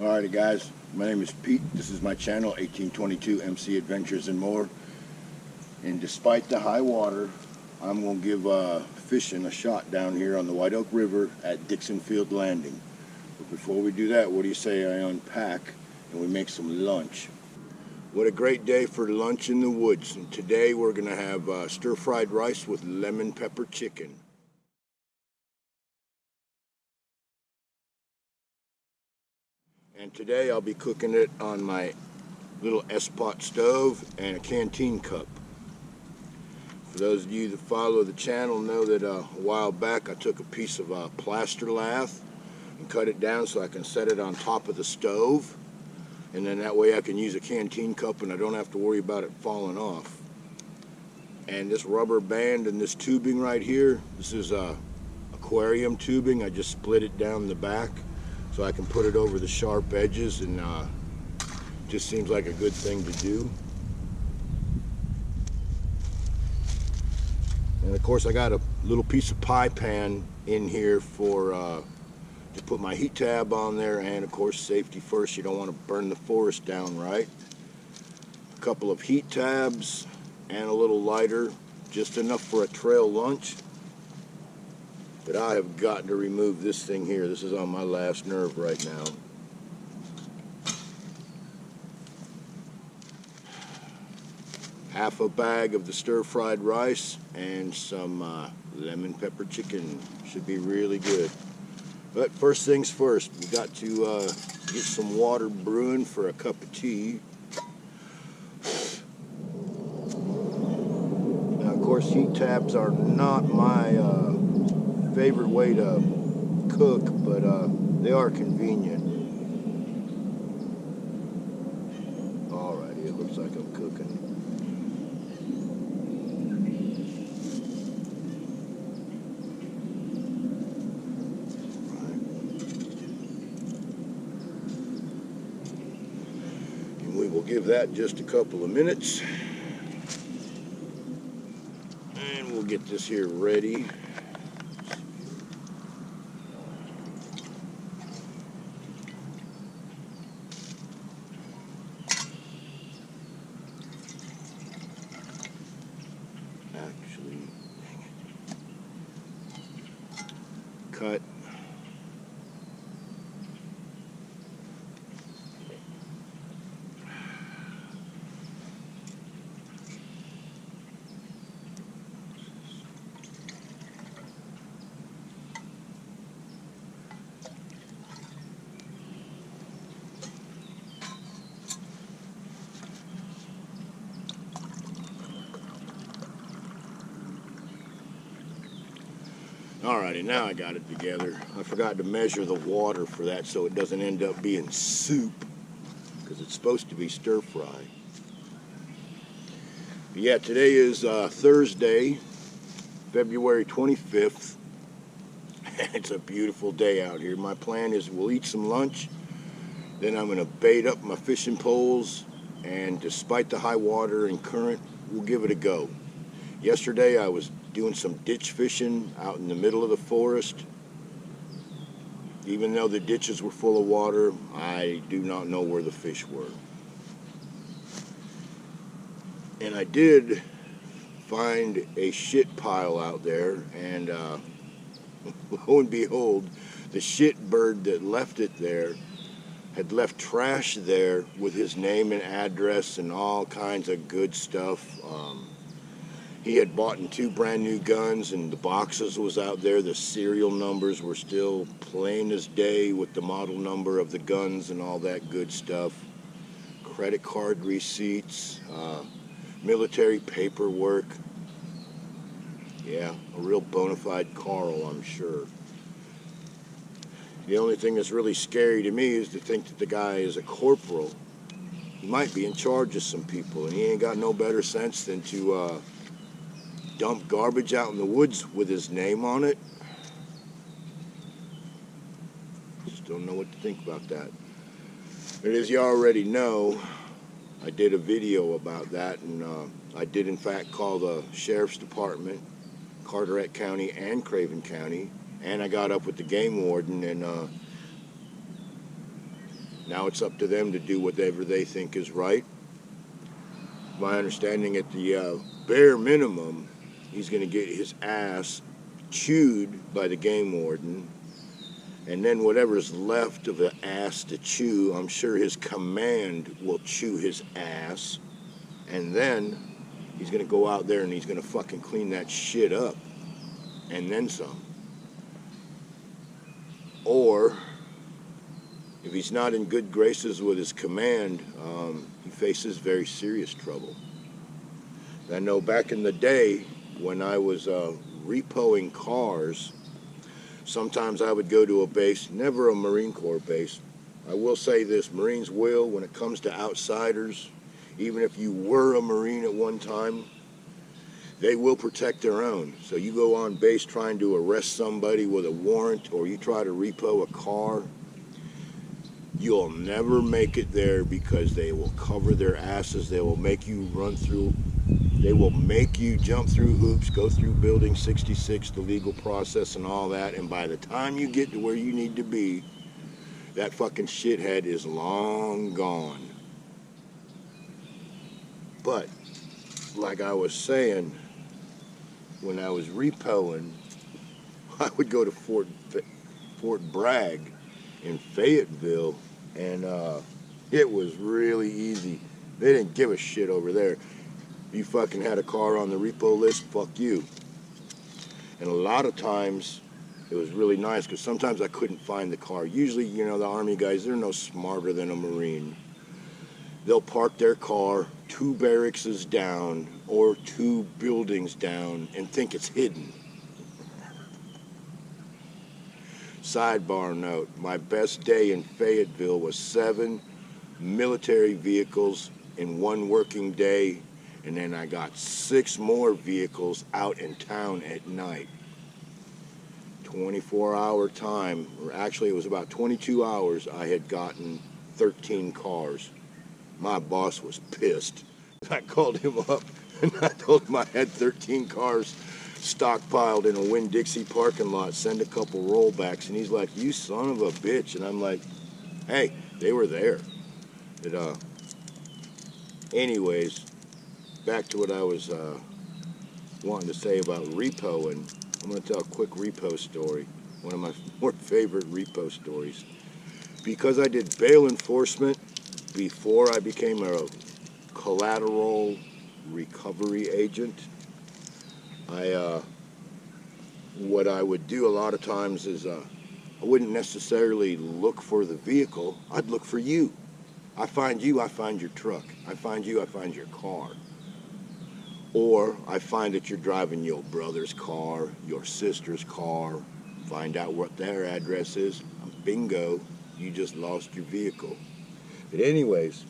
Alrighty guys, my name is Pete. This is my channel, 1822 MC Adventures and More. And despite the high water, I'm going to give fishing a shot down here on the White Oak River at Dixon Field Landing. But before we do that, what do you say I unpack and we make some lunch? What a great day for lunch in the woods. And today we're going to have stir-fried rice with lemon pepper chicken. And today I'll be cooking it on my little S-pot stove and a canteen cup. For those of you that follow the channel know that a while back I took a piece of plaster lath and cut it down so I can set it on top of the stove, and then that way I can use a canteen cup and I don't have to worry about it falling off. And this rubber band and this tubing right here, this is aquarium tubing. I just split it down the back so I can put it over the sharp edges, and just seems like a good thing to do. And of course I got a little piece of pie pan in here for to put my heat tab on there, and of course safety first, you don't want to burn the forest down, right? A couple of heat tabs and a little lighter, just enough for a trail lunch. But I have got to remove this thing here. This is on my last nerve right now. Half a bag of the stir-fried rice and some lemon pepper chicken. Should be really good. But first things first, we got to get some water brewing for a cup of tea. Now, of course, heat tabs are not my favorite way to cook, but they are convenient. Alrighty, it looks like I'm cooking. And we will give that just a couple of minutes. And we'll get this here ready. Actually, dang it. Cut. Alrighty, now I got it together. I forgot to measure the water for that so it doesn't end up being soup, because it's supposed to be stir fry. But yeah, today is Thursday, February 25th. It's a beautiful day out here. My plan is we'll eat some lunch, then I'm going to bait up my fishing poles, and despite the high water and current, we'll give it a go. Yesterday I was doing some ditch fishing out in the middle of the forest. Even though the ditches were full of water, I do not know where the fish were. And I did find a shit pile out there, and lo and behold, the shit bird that left it there had left trash there with his name and address and all kinds of good stuff. He had bought 2 brand new guns, and the boxes was out there. The serial numbers were still plain as day with the model number of the guns and all that good stuff. Credit card receipts, military paperwork. Yeah, a real bona fide Carl, I'm sure. The only thing that's really scary to me is to think that the guy is a corporal. He might be in charge of some people, and he ain't got no better sense than to dump garbage out in the woods with his name on it. Just don't know what to think about that. But as you already know, I did a video about that, and I did in fact call the Sheriff's Department, Carteret County and Craven County, and I got up with the game warden, and Now it's up to them to do whatever they think is right. My understanding, at the bare minimum, he's going to get his ass chewed by the game warden. And then whatever's left of the ass to chew, I'm sure his command will chew his ass. And then he's going to go out there and he's going to fucking clean that shit up. And then some. Or, if he's not in good graces with his command, he faces very serious trouble. I know back in the day when I was repoing cars, sometimes I would go to a base, never a Marine Corps base. I will say this, Marines will, when it comes to outsiders, even if you were a Marine at one time, they will protect their own. So you go on base trying to arrest somebody with a warrant, or you try to repo a car, you'll never make it there, because they will cover their asses. They will make you they will make you jump through hoops, go through Building 66, the legal process and all that, and by the time you get to where you need to be, that fucking shithead is long gone. But, like I was saying, when I was repoing, I would go to Fort Bragg in Fayetteville, and it was really easy. They didn't give a shit over there. You fucking had a car on the repo list, fuck you. And a lot of times, it was really nice, because sometimes I couldn't find the car. Usually, you know, the Army guys, they're no smarter than a Marine. They'll park their car 2 barracks down or 2 buildings down and think it's hidden. Sidebar note, my best day in Fayetteville was 7 military vehicles in 1 working day, and then I got 6 more vehicles out in town at night. 24-hour time, or actually it was about 22 hours, I had gotten 13 cars. My boss was pissed. I called him up and I told him I had 13 cars stockpiled in a Winn-Dixie parking lot, send a couple rollbacks, and he's like, you son of a bitch. And I'm like, hey, they were there. Anyways, back to what I was wanting to say about repo, and I'm going to tell a quick repo story, one of my more favorite repo stories. Because I did bail enforcement before I became a collateral recovery agent, what I would do a lot of times is I wouldn't necessarily look for the vehicle, I'd look for you. I find you, I find your truck. I find you, I find your car. Or I find that you're driving your brother's car, your sister's car, find out what their address is. Bingo, you just lost your vehicle. But anyways,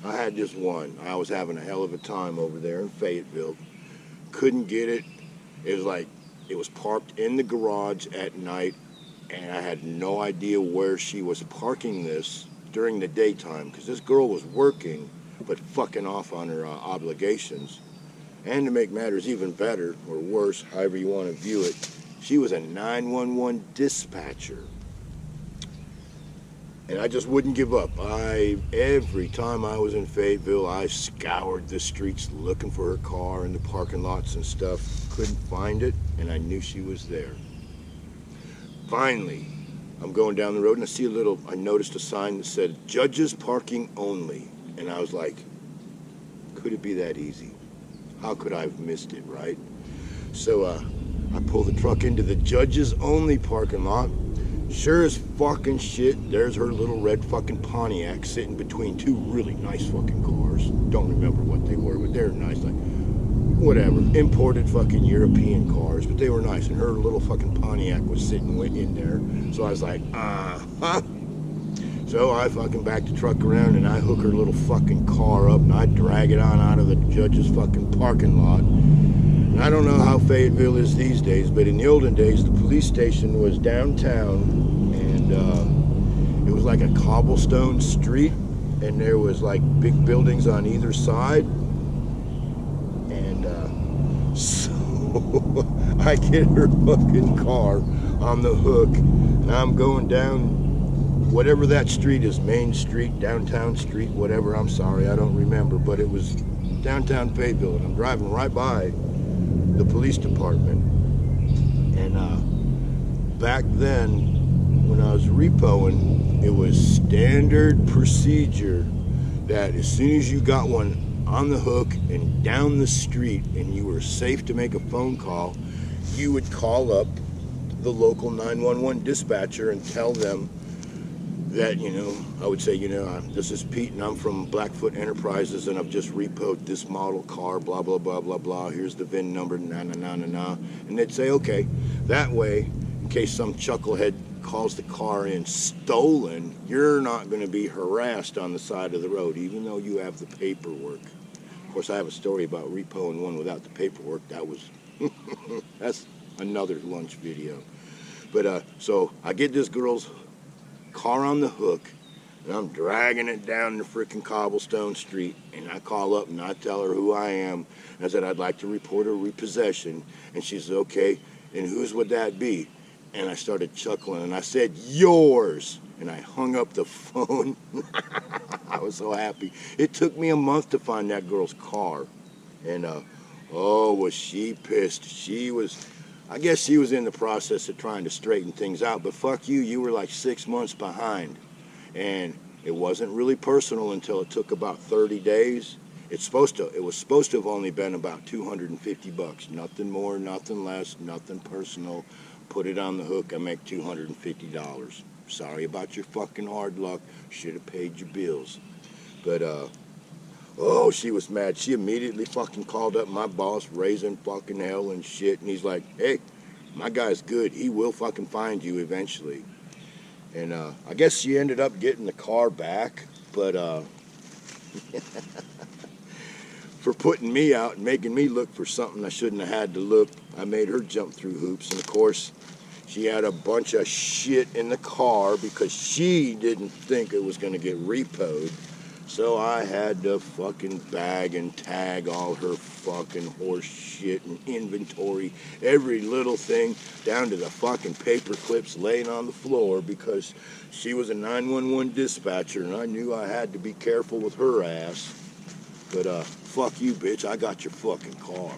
I had this one. I was having a hell of a time over there in Fayetteville. Couldn't get it. It was like, it was parked in the garage at night, and I had no idea where she was parking this during the daytime, because this girl was working, but fucking off on her obligations. And to make matters even better, or worse, however you want to view it, she was a 911 dispatcher. And I just wouldn't give up. Every time I was in Fayetteville, I scoured the streets looking for her car in the parking lots and stuff. Couldn't find it, and I knew she was there. Finally, I'm going down the road, and I noticed a sign that said, Judges Parking Only. And I was like, could it be that easy? How could I have missed it, right? So I pull the truck into the Judges Only parking lot. Sure as fucking shit, there's her little red fucking Pontiac sitting between 2 really nice fucking cars. Don't remember what they were, but they're nice. Like, whatever, imported fucking European cars, but they were nice. And her little fucking Pontiac was sitting in there. So I was like, uh-huh. So I fucking back the truck around and I hook her little fucking car up and I drag it on out of the Judge's fucking parking lot. And I don't know how Fayetteville is these days, but in the olden days, the police station was downtown, and it was like a cobblestone street, and there was like big buildings on either side. And so I get her fucking car on the hook, and I'm going down whatever that street is, Main Street, Downtown Street, whatever, I'm sorry, I don't remember, but it was downtown Fayetteville, and I'm driving right by the police department. And back then, when I was repoing, it was standard procedure that as soon as you got one on the hook and down the street and you were safe to make a phone call, you would call up the local 911 dispatcher and tell them that, you know, I would say, you know, this is Pete and I'm from Blackfoot Enterprises and I've just repoed this model car, blah, blah, blah, blah, blah. Here's the VIN number, na, na, na, na, na. And they'd say, okay, that way, in case some chucklehead calls the car in stolen, you're not going to be harassed on the side of the road, even though you have the paperwork. Of course, I have a story about repoing one without the paperwork. That was, that's another lunch video. But so I get this girl's car on the hook and I'm dragging it down the freaking cobblestone street, and I call up and I tell her who I am. And I said, I'd like to report a repossession. And she said, okay, and whose would that be? And I started chuckling and I said, yours. And I hung up the phone. I was so happy. It took me a month to find that girl's car. And oh, was she pissed. She was, I guess she was in the process of trying to straighten things out, but fuck you, you were like 6 months behind. And it wasn't really personal until it took about 30 days. It was supposed to have only been about 250 bucks. Nothing more, nothing less, nothing personal. Put it on the hook, I make $250. Sorry about your fucking hard luck. Should have paid your bills. But oh, she was mad. She immediately fucking called up my boss, raising fucking hell and shit. And he's like, hey, my guy's good. He will fucking find you eventually. And I guess she ended up getting the car back. But for putting me out and making me look for something I shouldn't have had to look, I made her jump through hoops. And of course, she had a bunch of shit in the car because she didn't think it was going to get repoed. So I had to fucking bag and tag all her fucking horse shit and inventory, every little thing, down to the fucking paper clips laying on the floor, because she was a 911 dispatcher and I knew I had to be careful with her ass. But fuck you, bitch, I got your fucking car.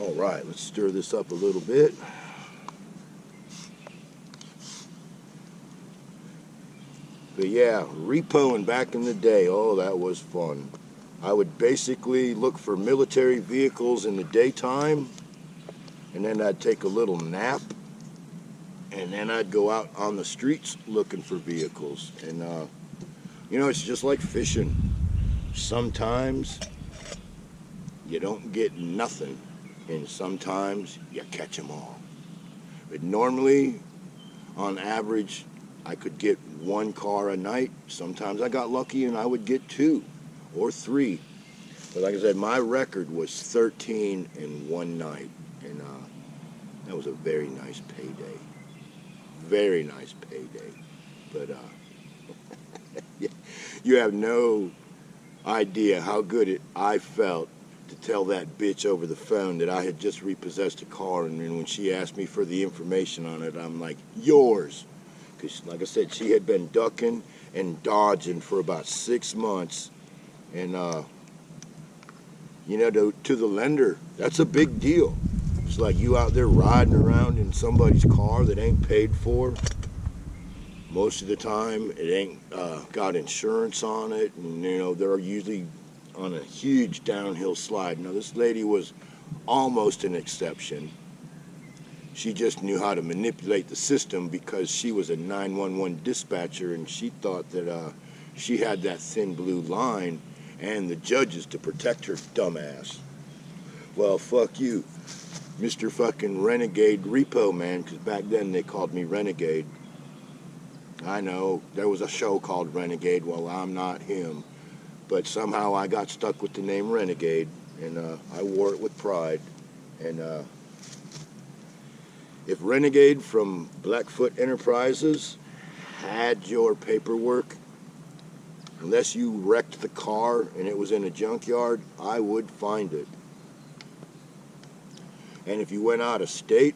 All right, let's stir this up a little bit. But yeah, repoing back in the day, oh, that was fun. I would basically look for military vehicles in the daytime, and then I'd take a little nap, and then I'd go out on the streets looking for vehicles. And, you know, it's just like fishing. Sometimes you don't get nothing, and sometimes you catch them all. But normally, on average, I could get one car a night. Sometimes I got lucky and I would get 2 or 3. But like I said, my record was 13 in one night. And that was a very nice payday. Very nice payday. But you have no idea how good I felt to tell that bitch over the phone that I had just repossessed a car. And then when she asked me for the information on it, I'm like, yours. Because, like I said, she had been ducking and dodging for about 6 months. And, you know, to the lender, that's a big deal. It's like you out there riding around in somebody's car that ain't paid for. Most of the time, it ain't got insurance on it. And, you know, they're usually on a huge downhill slide. Now, this lady was almost an exception. She just knew how to manipulate the system because she was a 911 dispatcher, and she thought that she had that thin blue line and the judges to protect her dumbass. Well, fuck you, Mr. fucking Renegade Repo Man, because back then they called me Renegade. I know, there was a show called Renegade. Well, I'm not him. But somehow I got stuck with the name Renegade, and I wore it with pride. And if Renegade from Blackfoot Enterprises had your paperwork, unless you wrecked the car and it was in a junkyard, I would find it. And if you went out of state,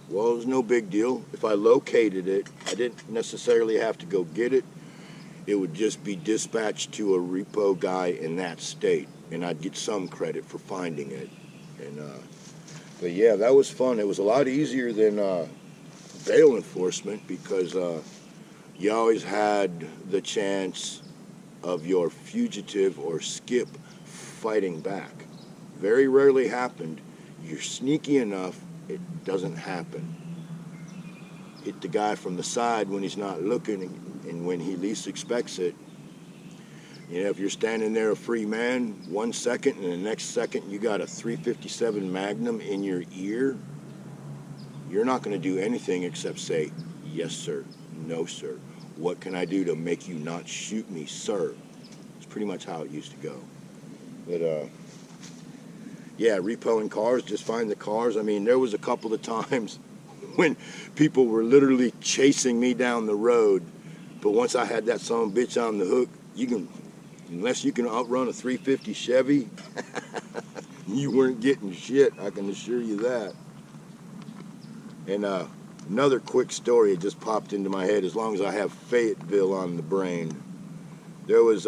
Well, it was no big deal. If I located it, I didn't necessarily have to go get it. It would just be dispatched to a repo guy in that state, and I'd get some credit for finding it. And but yeah, that was fun. It was a lot easier than bail enforcement because you always had the chance of your fugitive or skip fighting back. Very rarely happened. You're sneaky enough, it doesn't happen. Hit the guy from the side when he's not looking and when he least expects it. You know, if you're standing there a free man 1 second and the next second you got a 357 Magnum in your ear, you're not going to do anything except say, yes, sir, no, sir. What can I do to make you not shoot me, sir? It's pretty much how it used to go. But, yeah, repoing cars, just find the cars. I mean, there was a couple of times when people were literally chasing me down the road. But once I had that son of a bitch on the hook, unless you can outrun a 350 Chevy, you weren't getting shit, I can assure you that. And another quick story, it just popped into my head as long as I have Fayetteville on the brain. There was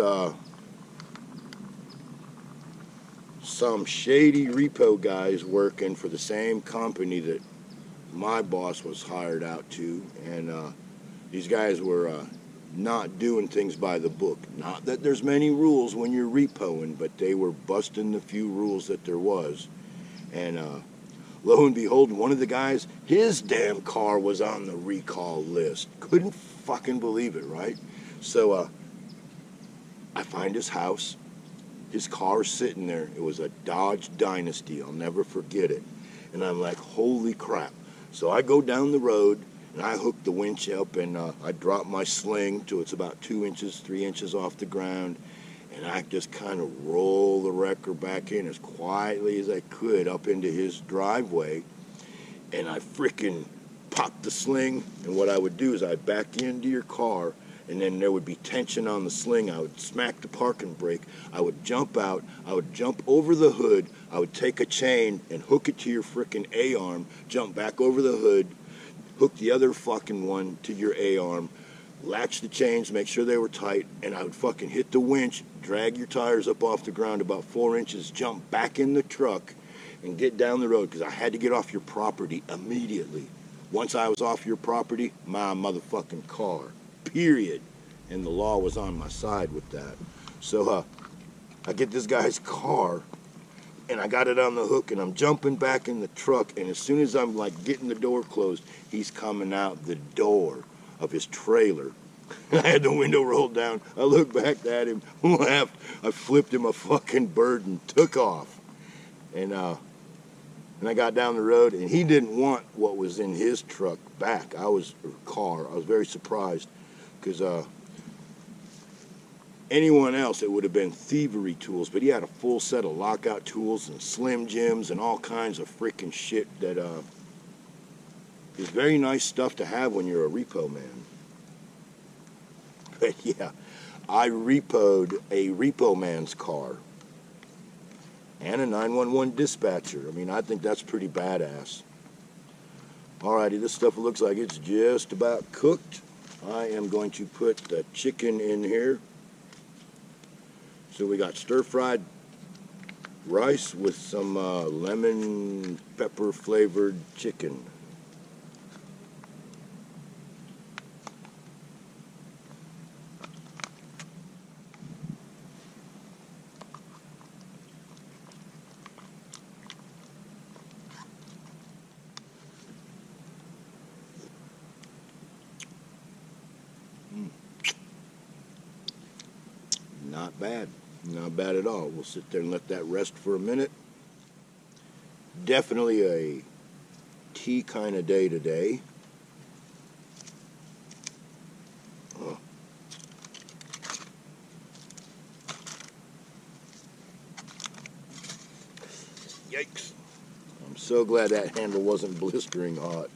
some shady repo guys working for the same company that my boss was hired out to, and these guys were not doing things by the book. Not that there's many rules when you're repoing, but they were busting the few rules that there was. And lo and behold, one of the guys, his damn car was on the recall list. Couldn't fucking believe it, right? So I find his house. His car's sitting there. It was a Dodge Dynasty. I'll never forget it. And I'm like, holy crap. So I go down the road, and I hook the winch up, and I drop my sling till it's about 2 inches, 3 inches off the ground, and I just kind of roll the wrecker back in as quietly as I could up into his driveway, and I frickin' pop the sling, and what I would do is I'd back into your car, and then there would be tension on the sling. I would smack the parking brake. I would jump out. I would jump over the hood. I would take a chain and hook it to your frickin' A-arm, jump back over the hood, hook the other fucking one to your A-arm, latch the chains, make sure they were tight, and I would fucking hit the winch, drag your tires up off the ground about 4 inches, jump back in the truck, and get down the road because I had to get off your property immediately. Once I was off your property, my motherfucking car. Period. And the law was on my side with that. So I get this guy's car, and I got it on the hook, and I'm jumping back in the truck, and as soon as I'm like getting the door closed, he's coming out the door of his trailer. I had the window rolled down. I looked back at him, laughed. I flipped him a fucking bird and took off. And I got down the road, and he didn't want what was in his truck back. I was very surprised. Because anyone else, it would have been thievery tools, but he had a full set of lockout tools and Slim Jims and all kinds of freaking shit that is very nice stuff to have when you're a repo man. But yeah, I repoed a repo man's car and a 911 dispatcher. I mean, I think that's pretty badass. Alrighty, this stuff looks like it's just about cooked. I am going to put the chicken in here. So we got stir-fried rice with some lemon pepper flavored chicken. Not bad. Not bad at all. We'll sit there and let that rest for a minute. Definitely a tea kind of day today. Oh. Yikes. I'm so glad that handle wasn't blistering hot.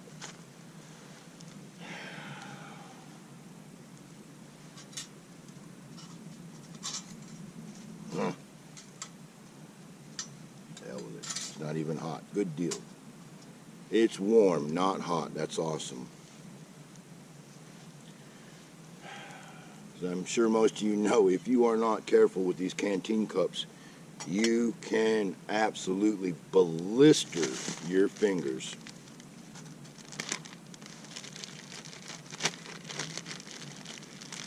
Hell with it. It's not even hot. Good deal. It's warm, not hot. That's awesome. As I'm sure most of you know, if you are not careful with these canteen cups, you can absolutely blister your fingers.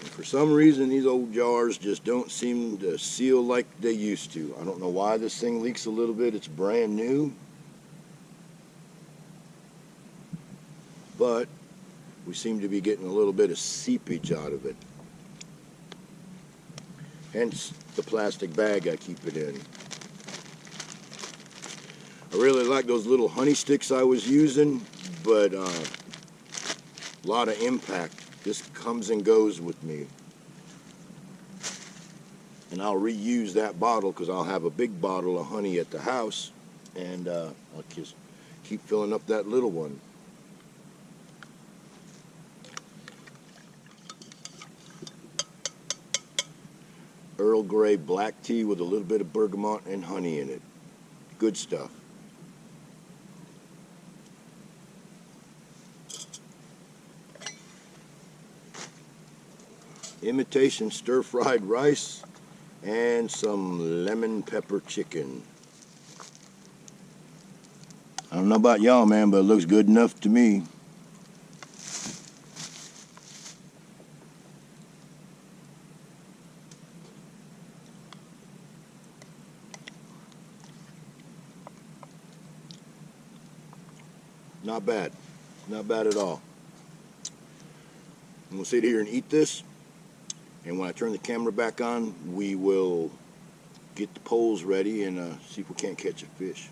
And for some reason, these old jars just don't seem to seal like they used to. I don't know why this thing leaks a little bit. It's brand new. But we seem to be getting a little bit of seepage out of it. Hence the plastic bag I keep it in. I really like those little honey sticks I was using, but a lot of impact. This comes and goes with me. And I'll reuse that bottle because I'll have a big bottle of honey at the house, and I'll just keep filling up that little one. Earl Grey black tea with a little bit of bergamot and honey in it. Good stuff. Imitation stir-fried rice and some lemon pepper chicken. I don't know about y'all, man, but it looks good enough to me. Not bad. Not bad at all. I'm going to sit here and eat this. And when I turn the camera back on, we will get the poles ready and see if we can't catch a fish.